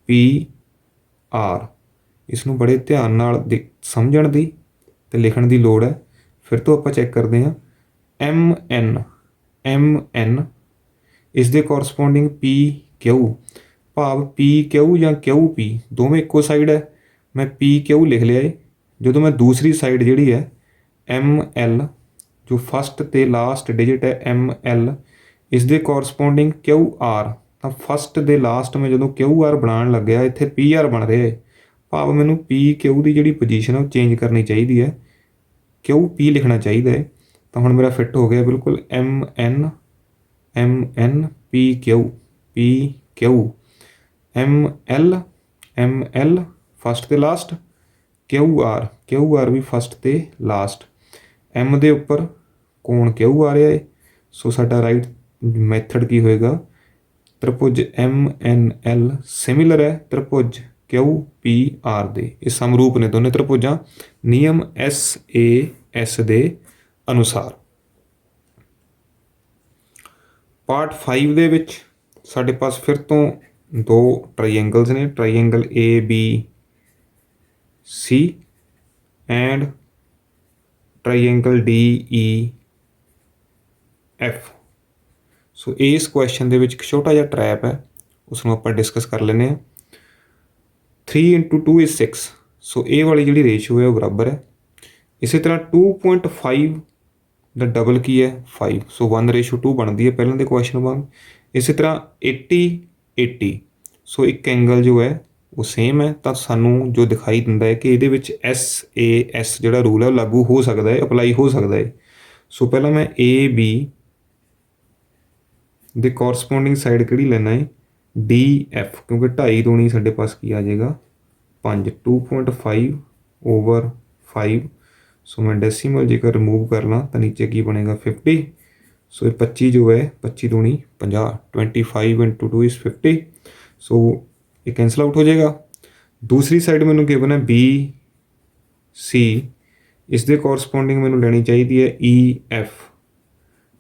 ਪੀ ਆਰ। ਇਸ ਨੂੰ ਬੜੇ ਧਿਆਨ ਨਾਲ ਸਮਝਣ ਦੀ ਅਤੇ ਲਿਖਣ ਦੀ ਲੋੜ ਹੈ। ਫਿਰ ਤੋਂ ਆਪਾਂ ਚੈੱਕ ਕਰਦੇ ਹਾਂ। ਐਮ ਐਨ ਇਸ ਦੇ ਕੋਰਸਪੋਂਡਿੰਗ ਪੀ ਕਿਊ, ਭਾਵ ਪੀ ਕਿਊ ਜਾਂ ਕਿਊ ਪੀ ਦੋਵੇਂ ਇੱਕੋ ਸਾਈਡ ਹੈ। ਮੈਂ ਪੀ ਕਿਊ ਲਿਖ ਲਿਆ ਹੈ। ਜਦੋਂ ਮੈਂ ਦੂਸਰੀ ਸਾਈਡ ਜਿਹੜੀ ਹੈ ਐਮ ਐਲ, ਜੋ ਫਸਟ ਅਤੇ ਲਾਸਟ ਡਿਜਿਟ ਹੈ ਐਮ ਐਲ, ਇਸ ਦੇ ਕੋਰਸਪੋਂਡਿੰਗ ਕਿਊ ਆਰ, ਤਾਂ ਫਸਟ ਦੇ ਲਾਸਟ ਮੈਂ ਜਦੋਂ ਕਿਊ ਆਰ ਬਣਾਉਣ ਲੱਗਿਆ ਇੱਥੇ ਪੀ ਆਰ ਬਣ ਰਿਹਾ ਹੈ, ਭਾਵ ਮੈਨੂੰ ਪੀ ਕਿਊ ਦੀ ਜਿਹੜੀ ਪੋਜੀਸ਼ਨ ਹੈ ਉਹ ਚੇਂਜ ਕਰਨੀ ਚਾਹੀਦੀ ਹੈ, ਕਿਊ ਪੀ ਲਿਖਣਾ ਚਾਹੀਦਾ ਹੈ। ਤਾਂ ਹੁਣ ਮੇਰਾ ਫਿੱਟ ਹੋ ਗਿਆ ਬਿਲਕੁਲ। ਐਮ ਐਨ ਪੀ ਕਿਊ ਐਮ ਐਲ ਫਸਟ ਤੇ ਲਾਸਟ, ਕਿਊ ਆਰ ਵੀ ਫਸਟ ਤੇ ਲਾਸਟ। ਐਮ ਦੇ ਉੱਪਰ ਕੋਣ ਕਿਊ ਆ ਰਿਹਾ ਹੈ, ਸੋ ਸਾਡਾ ਰਾਈਟ ਮੈਥਡ ਕੀ ਹੋਏਗਾ, ਤ੍ਰਿਭੁਜ ਐਮ ਐਨ ਐਲ ਸਿਮਿਲਰ ਹੈ ਤ੍ਰਿਭੁਜ ਕਿਊ ਪੀ ਆਰ ਦੇ। ਇਹ ਸਮਰੂਪ ਨੇ ਦੋਨੇ ਤ੍ਰਿਭੁਜਾਂ ਨਿਯਮ SAS ਦੇ ਅਨੁਸਾਰ। ਪਾਰਟ 5 ਦੇ ਵਿੱਚ ਸਾਡੇ ਪਾਸ ਫਿਰ ਤੋਂ ਦੋ ਟਰਾਈਐਂਗਲਸ ਨੇ, triangle ABC and triangle DEF। ਸੋ ਇਸ ਕੁਐਸਚਨ ਦੇ ਵਿੱਚ ਇੱਕ ਛੋਟਾ ਜਿਹਾ ਟਰੈਪ ਹੈ, ਉਸ ਨੂੰ ਆਪਾਂ ਡਿਸਕਸ ਕਰ ਲੈਂਦੇ ਹਾਂ। 3 × 2 = 6। ਸੋ ਇਹ ਵਾਲੀ ਜਿਹੜੀ ਰੇਸ਼ੋ ਹੈ ਉਹ ਬਰਾਬਰ ਹੈ। ਇਸੇ ਤਰ੍ਹਾਂ 2.5 ਦਾ ਡਬਲ ਕੀ ਹੈ 5, ਸੋ 1:2 ਬਣਦੀ ਹੈ ਪਹਿਲਾਂ ਦੇ ਕੁਐਸਚਨ ਵਾਂਗ। ਇਸੇ ਤਰ੍ਹਾਂ 80 ਸੋ ਇੱਕ ਐਂਗਲ ਜੋ ਹੈ ਉਹ ਸੇਮ ਹੈ, ਤਾਂ ਸਾਨੂੰ ਜੋ ਦਿਖਾਈ ਦਿੰਦਾ ਹੈ ਕਿ ਇਹਦੇ ਵਿੱਚ SAS ਜਿਹੜਾ ਰੂਲ ਹੈ ਉਹ ਲਾਗੂ ਹੋ ਸਕਦਾ ਹੈ, ਅਪਲਾਈ ਹੋ ਸਕਦਾ ਹੈ। ਸੋ ਪਹਿਲਾਂ ਮੈਂ AB ਦੇ ਕੋਰਸਪੋਂਡਿੰਗ ਸਾਈਡ ਕਿਹੜੀ ਲੈਣਾ ਹੈ DF, ਕਿਉਂਕਿ 2.5 ਦੂਣੀ ਸਾਡੇ ਪਾਸ ਕੀ ਆ ਜਾਏਗਾ 5, 2.5/5। ਸੋ ਮੈਂ ਡੈਸੀਮਲ ਜੇਕਰ ਰਿਮੂਵ ਕਰ ਲਾਂ ਤਾਂ ਨੀਚੇ ਕੀ ਬਣੇਗਾ 50। ਸੋ ਇਹ 25 ਜੋ ਹੈ 25 ਦੂਣੀ 50, 25 × 2 = 50। ਸੋ ਇਹ ਕੈਂਸਲ ਆਊਟ ਹੋ ਜਾਏਗਾ। ਦੂਸਰੀ ਸਾਈਡ ਮੈਨੂੰ ਗਿਵਨ ਹੈ BC, ਇਸ ਦੇ ਕੋਰਸਪੋਂਡਿੰਗ ਮੈਨੂੰ ਲੈਣੀ ਚਾਹੀਦੀ ਹੈ EF,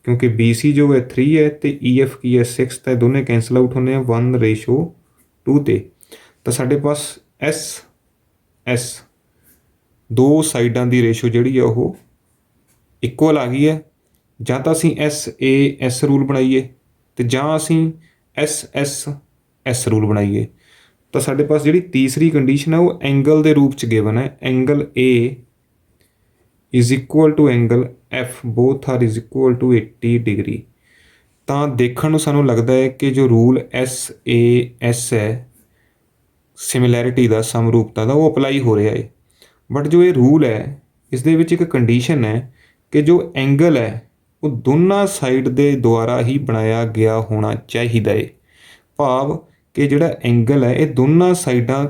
ਕਿਉਂਕਿ BC ਜੋ ਹੈ 3 ਹੈ ਅਤੇ EF ਕੀ ਹੈ 6, ਤਾਂ ਦੋਨੇ ਕੈਂਸਲ ਆਊਟ ਹੁੰਦੇ ਆ 1:2 'ਤੇ। ਤਾਂ ਸਾਡੇ ਪਾਸ SS ਦੋ ਸਾਈਡਾਂ ਦੀ ਰੇਸ਼ੋ ਜਿਹੜੀ ਆ ਉਹ ਇਕੁਅਲ ਆ ਗਈ ਹੈ। ਜਾਂ ਤਾਂ ਅਸੀਂ SAS ਰੂਲ ਬਣਾਈਏ ਅਤੇ ਜਾਂ ਅਸੀਂ SSS ਰੂਲ ਬਣਾਈਏ। ਤਾਂ ਸਾਡੇ ਪਾਸ ਜਿਹੜੀ ਤੀਸਰੀ ਕੰਡੀਸ਼ਨ ਹੈ ਉਹ ਐਂਗਲ ਦੇ ਰੂਪ 'ਚ ਗਿਵਨ ਹੈ। Angle A = angle F, both are = 80 degree. ਤਾਂ ਦੇਖਣ ਨੂੰ ਸਾਨੂੰ ਲੱਗਦਾ ਹੈ ਕਿ ਜੋ ਰੂਲ SAS ਹੈ ਸਿਮਿਲੈਰਿਟੀ ਦਾ, ਸਮਰੂਪਤਾ ਦਾ, ਉਹ ਅਪਲਾਈ ਹੋ ਰਿਹਾ ਹੈ। ਬਟ ਜੋ ਇਹ ਰੂਲ ਹੈ ਇਸ ਦੇ ਵਿੱਚ ਇੱਕ ਕੰਡੀਸ਼ਨ ਹੈ ਕਿ ਜੋ ਐਂਗਲ ਹੈ ਉਹ ਦੋਨਾਂ ਸਾਈਡ ਦੇ ਦੁਆਰਾ ਹੀ ਬਣਾਇਆ ਗਿਆ ਹੋਣਾ ਚਾਹੀਦਾ ਹੈ, ਭਾਵ ਕਿ ਜਿਹੜਾ ਐਂਗਲ ਹੈ ਇਹ ਦੋਨਾਂ ਸਾਈਡਾਂ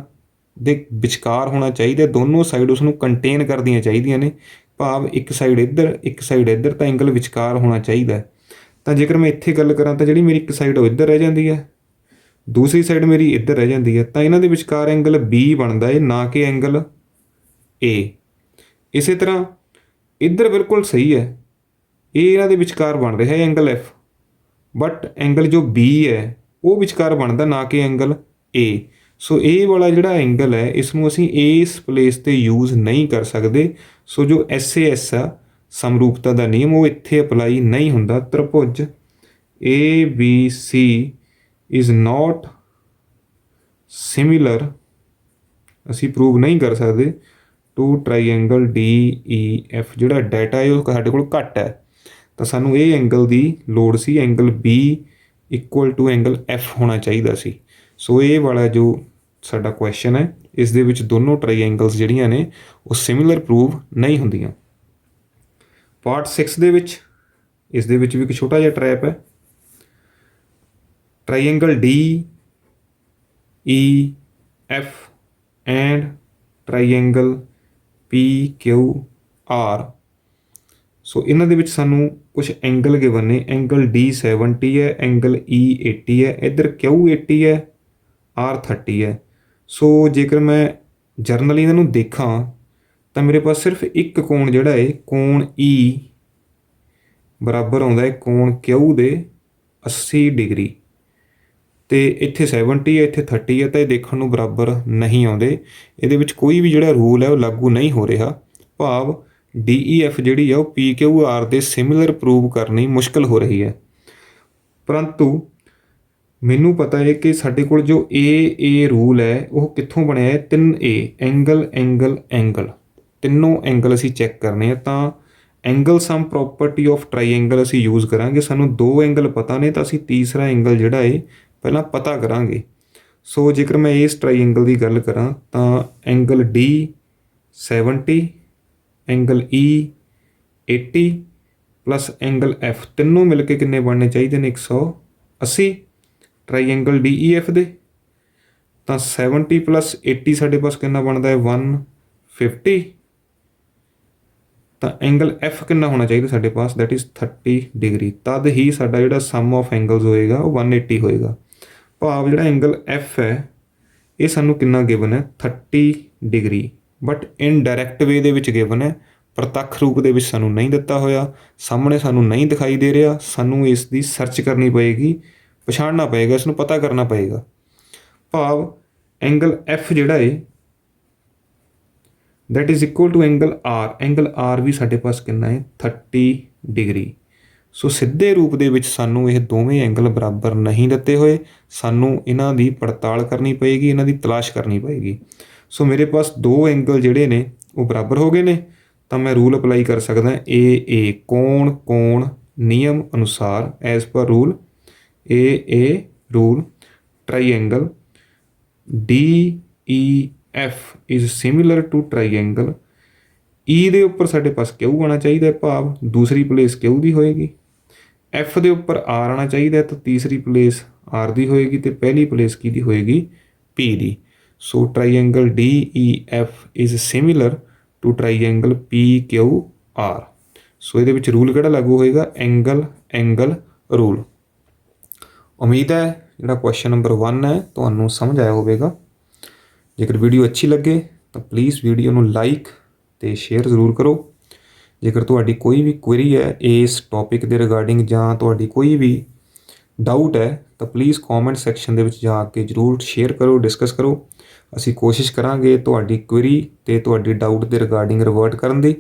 ਦੇ ਵਿਚਕਾਰ ਹੋਣਾ ਚਾਹੀਦਾ, ਦੋਨੋਂ ਸਾਈਡ ਉਸ ਨੂੰ ਕੰਟੇਨ ਕਰਦੀਆਂ ਚਾਹੀਦੀਆਂ ਨੇ, ਭਾਵ ਇੱਕ ਸਾਈਡ ਇੱਧਰ ਇੱਕ ਸਾਈਡ ਇੱਧਰ, ਤਾਂ ਐਂਗਲ ਵਿਚਕਾਰ ਹੋਣਾ ਚਾਹੀਦਾ। ਤਾਂ ਜੇਕਰ ਮੈਂ ਇੱਥੇ ਗੱਲ ਕਰਾਂ ਤਾਂ ਜਿਹੜੀ ਮੇਰੀ ਇੱਕ ਸਾਈਡ ਉਹ ਇੱਧਰ ਰਹਿ ਜਾਂਦੀ ਹੈ, ਦੂਸਰੀ ਸਾਈਡ ਮੇਰੀ ਇੱਧਰ ਰਹਿ ਜਾਂਦੀ ਹੈ, ਤਾਂ ਇਹਨਾਂ ਦੇ ਵਿਚਕਾਰ ਐਂਗਲ B ਬਣਦਾ ਹੈ, ਨਾ ਕਿ ਐਂਗਲ A। ਇਸੇ ਤਰ੍ਹਾਂ ਇੱਧਰ ਬਿਲਕੁਲ ਸਹੀ ਹੈ, ਇਹ ਇਹਨਾਂ ਦੇ ਵਿਚਕਾਰ ਬਣ ਰਿਹਾ ਹੈ ਐਂਗਲ F, ਬਟ ਐਂਗਲ ਜੋ B ਹੈ ਉਹ ਵਿਚਕਾਰ ਬਣਦਾ, ਨਾ ਕਿ ਐਂਗਲ A। ਸੋ ਇਹ ਵਾਲਾ ਜਿਹੜਾ ਐਂਗਲ ਹੈ ਇਸ ਨੂੰ ਅਸੀਂ ਇਸ ਪਲੇਸ 'ਤੇ ਯੂਜ਼ ਨਹੀਂ ਕਰ ਸਕਦੇ। ਸੋ ਜੋ SAS ਆ ਸਮਰੂਪਤਾ ਦਾ ਨਿਯਮ ਉਹ ਇੱਥੇ ਅਪਲਾਈ ਨਹੀਂ ਹੁੰਦਾ। ਤ੍ਰਿਭੁਜ ABC ਇਜ਼ ਨਾਟ ਸਿਮਿਲਰ, ਅਸੀਂ ਪ੍ਰੂਵ ਨਹੀਂ ਕਰ ਸਕਦੇ ਟੂ ਟਰਾਈਐਂਗਲ DEF। ਜਿਹੜਾ ਡਾਟਾ ਹੈ ਉਹ ਸਾਡੇ ਕੋਲ ਘੱਟ ਹੈ, ਤਾਂ ਸਾਨੂੰ ਇਹ ਐਂਗਲ ਦੀ ਲੋੜ ਸੀ, ਐਂਗਲ B = ਐਂਗਲ F ਹੋਣਾ ਚਾਹੀਦਾ ਸੀ। ਸੋ ਇਹ ਵਾਲਾ ਜੋ ਸਾਡਾ ਕੁਐਸਚਨ ਹੈ ਇਸ ਦੇ ਵਿੱਚ ਦੋਨੋਂ ਟਰਾਈਐਂਗਲਸ ਜਿਹੜੀਆਂ ਨੇ ਉਹ ਸਿਮਿਲਰ ਪ੍ਰੂਵ ਨਹੀਂ ਹੁੰਦੀਆਂ। ਪਾਰਟ 6 ਦੇ ਵਿੱਚ ਇਸ ਦੇ ਵਿੱਚ ਵੀ ਇੱਕ ਛੋਟਾ ਜਿਹਾ ਟਰੈਪ ਹੈ। Triangle DEF and triangle PQR। ਸੋ ਇਹਨਾਂ ਦੇ ਵਿੱਚ ਸਾਨੂੰ ਕੁਝ ਐਂਗਲ ਗਿਵਨ ਨੇ। ਐਂਗਲ D 70 ਹੈ, ਐਂਗਲ E 80 ਹੈ, ਇੱਧਰ Q 80 ਹੈ, R 30 ਹੈ। ਸੋ ਜੇਕਰ ਮੈਂ ਜਰਨਲੀ ਇਹਨਾਂ ਨੂੰ ਦੇਖਾਂ ਤਾਂ ਮੇਰੇ ਪਾਸ ਸਿਰਫ ਇੱਕ ਕੋਣ ਜਿਹੜਾ ਹੈ ਕੋਣ E ਬਰਾਬਰ ਆਉਂਦਾ ਹੈ ਕੋਣ Q ਦੇ 80 ਡਿਗਰੀ, ਅਤੇ ਇੱਥੇ 70 ਹੈ, ਇੱਥੇ 30 ਹੈ, ਤਾਂ ਇਹ ਦੇਖਣ ਨੂੰ ਬਰਾਬਰ ਨਹੀਂ ਆਉਂਦੇ। ਇਹਦੇ ਵਿੱਚ ਕੋਈ ਵੀ ਜਿਹੜਾ ਰੂਲ ਹੈ ਉਹ ਲਾਗੂ ਨਹੀਂ ਹੋ ਰਿਹਾ, ਭਾਵ DEF ਜਿਹੜੀ ਆ ਉਹ PQR ਦੇ ਸਿਮਿਲਰ ਪ੍ਰੂਵ ਕਰਨੀ ਮੁਸ਼ਕਲ ਹੋ ਰਹੀ ਹੈ। ਪਰੰਤੂ ਮੈਨੂੰ ਪਤਾ ਹੈ ਕਿ ਸਾਡੇ ਕੋਲ ਜੋ A ਰੂਲ ਹੈ ਉਹ ਕਿੱਥੋਂ ਬਣਿਆ ਹੈ, 3A ਐਂਗਲ ਐਂਗਲ ਐਂਗਲ, ਤਿੰਨੋਂ ਐਂਗਲ ਅਸੀਂ ਚੈੱਕ ਕਰਨੇ ਆ। ਤਾਂ angle sum property of triangle ਅਸੀਂ ਯੂਜ਼ ਕਰਾਂਗੇ। ਸਾਨੂੰ 2 ਐਂਗਲ ਪਤਾ ਨੇ ਤਾਂ ਅਸੀਂ ਤੀਸਰਾ ਐਂਗਲ ਜਿਹੜਾ ਹੈ ਪਹਿਲਾਂ ਪਤਾ ਕਰਾਂਗੇ। ਸੋ ਜੇਕਰ ਮੈਂ ਇਸ ਟਰਾਈਐਂਗਲ ਦੀ ਗੱਲ ਕਰਾਂ ਤਾਂ angle D 70, angle E 80 plus angle F, ਤਿੰਨੋਂ ਮਿਲ ਕੇ ਕਿੰਨੇ ਬਣਨੇ ਚਾਹੀਦੇ ਨੇ 180 ਟਰਾਈਐਂਗਲ DEF ਦੇ। ਤਾਂ 70 ਪਲੱਸ 80 ਸਾਡੇ ਪਾਸ ਕਿੰਨਾ ਬਣਦਾ ਹੈ 150। ਤਾਂ ਐਂਗਲ F ਕਿੰਨਾ ਹੋਣਾ ਚਾਹੀਦਾ ਸਾਡੇ ਪਾਸ, ਦੈਟ ਇਜ਼ 30 ਡਿਗਰੀ। ਤਦ ਹੀ ਸਾਡਾ ਜਿਹੜਾ ਸਮ ਆਫ ਐਂਗਲਸ ਹੋਏਗਾ ਉਹ 180 ਹੋਏਗਾ। ਭਾਵ ਜਿਹੜਾ ਐਂਗਲ F ਹੈ ਇਹ ਸਾਨੂੰ ਕਿੰਨਾ ਗਿਵਨ ਹੈ 30 ਡਿਗਰੀ, ਬਟ ਇਨਡਾਇਰੈਕਟ ਵੇ ਦੇ ਵਿੱਚ ਗਿਵਨ ਹੈ, ਪ੍ਰਤੱਖ ਰੂਪ ਦੇ ਵਿੱਚ ਸਾਨੂੰ ਨਹੀਂ ਦਿੱਤਾ ਹੋਇਆ, ਸਾਹਮਣੇ ਸਾਨੂੰ ਨਹੀਂ ਦਿਖਾਈ ਦੇ ਰਿਹਾ। ਸਾਨੂੰ ਇਸ ਦੀ ਸਰਚ ਕਰਨੀ ਪਏਗੀ, ਪਛਾਣਨਾ ਪਏਗਾ, ਇਸ ਨੂੰ ਪਤਾ ਕਰਨਾ ਪਏਗਾ। ਭਾਵ ਐਂਗਲ F ਜਿਹੜਾ ਹੈ that is equal to angle R, angle R ਵੀ ਸਾਡੇ ਪਾਸ ਕਿੰਨਾ ਹੈ 30 ਡਿਗਰੀ। ਸੋ ਸਿੱਧੇ ਰੂਪ ਦੇ ਵਿੱਚ ਸਾਨੂੰ ਇਹ ਦੋਵੇਂ ਐਂਗਲ ਬਰਾਬਰ ਨਹੀਂ ਦਿੱਤੇ ਹੋਏ, ਸਾਨੂੰ ਇਹਨਾਂ ਦੀ ਪੜਤਾਲ ਕਰਨੀ ਪਏਗੀ, ਇਹਨਾਂ ਦੀ ਤਲਾਸ਼ ਕਰਨੀ ਪਏਗੀ। ਸੋ ਮੇਰੇ ਪਾਸ 2 ਐਂਗਲ ਜਿਹੜੇ ਨੇ ਉਹ ਬਰਾਬਰ ਹੋ ਗਏ ਨੇ, ਤਾਂ ਮੈਂ ਰੂਲ ਅਪਲਾਈ ਕਰ ਸਕਦਾ AA ਕੋਣ ਕੋਣ ਨਿਯਮ ਅਨੁਸਾਰ, as per rule AA rule triangle DEF is similar to triangle E ਦੇ ਉੱਪਰ ਸਾਡੇ ਪਾਸ Q ਆਉਣਾ ਚਾਹੀਦਾ, ਭਾਵ ਦੂਸਰੀ ਪਲੇਸ Q ਦੀ ਹੋਏਗੀ। F ਦੇ ਉੱਪਰ R ਆਉਣਾ ਚਾਹੀਦਾ, ਤਾਂ ਤੀਸਰੀ ਪਲੇਸ R ਦੀ ਹੋਏਗੀ, ਅਤੇ ਪਹਿਲੀ ਪਲੇਸ ਕਿਹਦੀ ਹੋਏਗੀ P ਦੀ। So triangle DEF is similar to triangle PQR। So ਇਹਦੇ ਵਿੱਚ ਰੂਲ ਕਿਹੜਾ ਲਾਗੂ ਹੋਏਗਾ, ਐਂਗਲ ਐਂਗਲ ਰੂਲ। ਉਮੀਦ ਹੈ ਜਿਹੜਾ ਕੁਐਸਚਨ ਨੰਬਰ 1 ਹੈ ਤੁਹਾਨੂੰ ਸਮਝ ਆਇਆ ਹੋਵੇਗਾ। ਜੇਕਰ ਵੀਡੀਓ ਅੱਛੀ ਲੱਗੇ ਤਾਂ ਪਲੀਜ਼ ਵੀਡੀਓ ਨੂੰ ਲਾਈਕ ਅਤੇ ਸ਼ੇਅਰ ਜ਼ਰੂਰ ਕਰੋ। ਜੇਕਰ ਤੁਹਾਡੀ ਕੋਈ ਵੀ ਕੁਐਰੀ ਹੈ ਇਸ ਟੌਪਿਕ ਦੇ ਰਿਗਾਰਡਿੰਗ, ਜਾਂ ਤੁਹਾਡੀ ਕੋਈ ਵੀ ਡਾਊਟ ਹੈ, ਤਾਂ ਪਲੀਜ਼ ਕੌਮੈਂਟ ਸੈਕਸ਼ਨ ਦੇ ਵਿੱਚ ਜਾ ਕੇ ਜ਼ਰੂਰ ਸ਼ੇਅਰ ਕਰੋ, ਡਿਸਕਸ ਕਰੋ। ਅਸੀਂ ਕੋਸ਼ਿਸ਼ ਕਰਾਂਗੇ ਤੁਹਾਡੀ ਕੁਐਰੀ ਅਤੇ ਤੁਹਾਡੀ ਡਾਊਟ ਦੇ ਰਿਗਾਰਡਿੰਗ ਰਿਵਰਟ ਕਰਨ ਦੀ।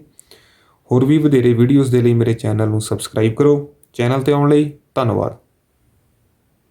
ਹੋਰ ਵੀ ਵਧੇਰੇ ਵੀਡੀਓਜ਼ ਦੇ ਲਈ ਮੇਰੇ ਚੈਨਲ ਨੂੰ ਸਬਸਕ੍ਰਾਈਬ ਕਰੋ। ਚੈਨਲ 'ਤੇ ਆਉਣ ਲਈ ਧੰਨਵਾਦ।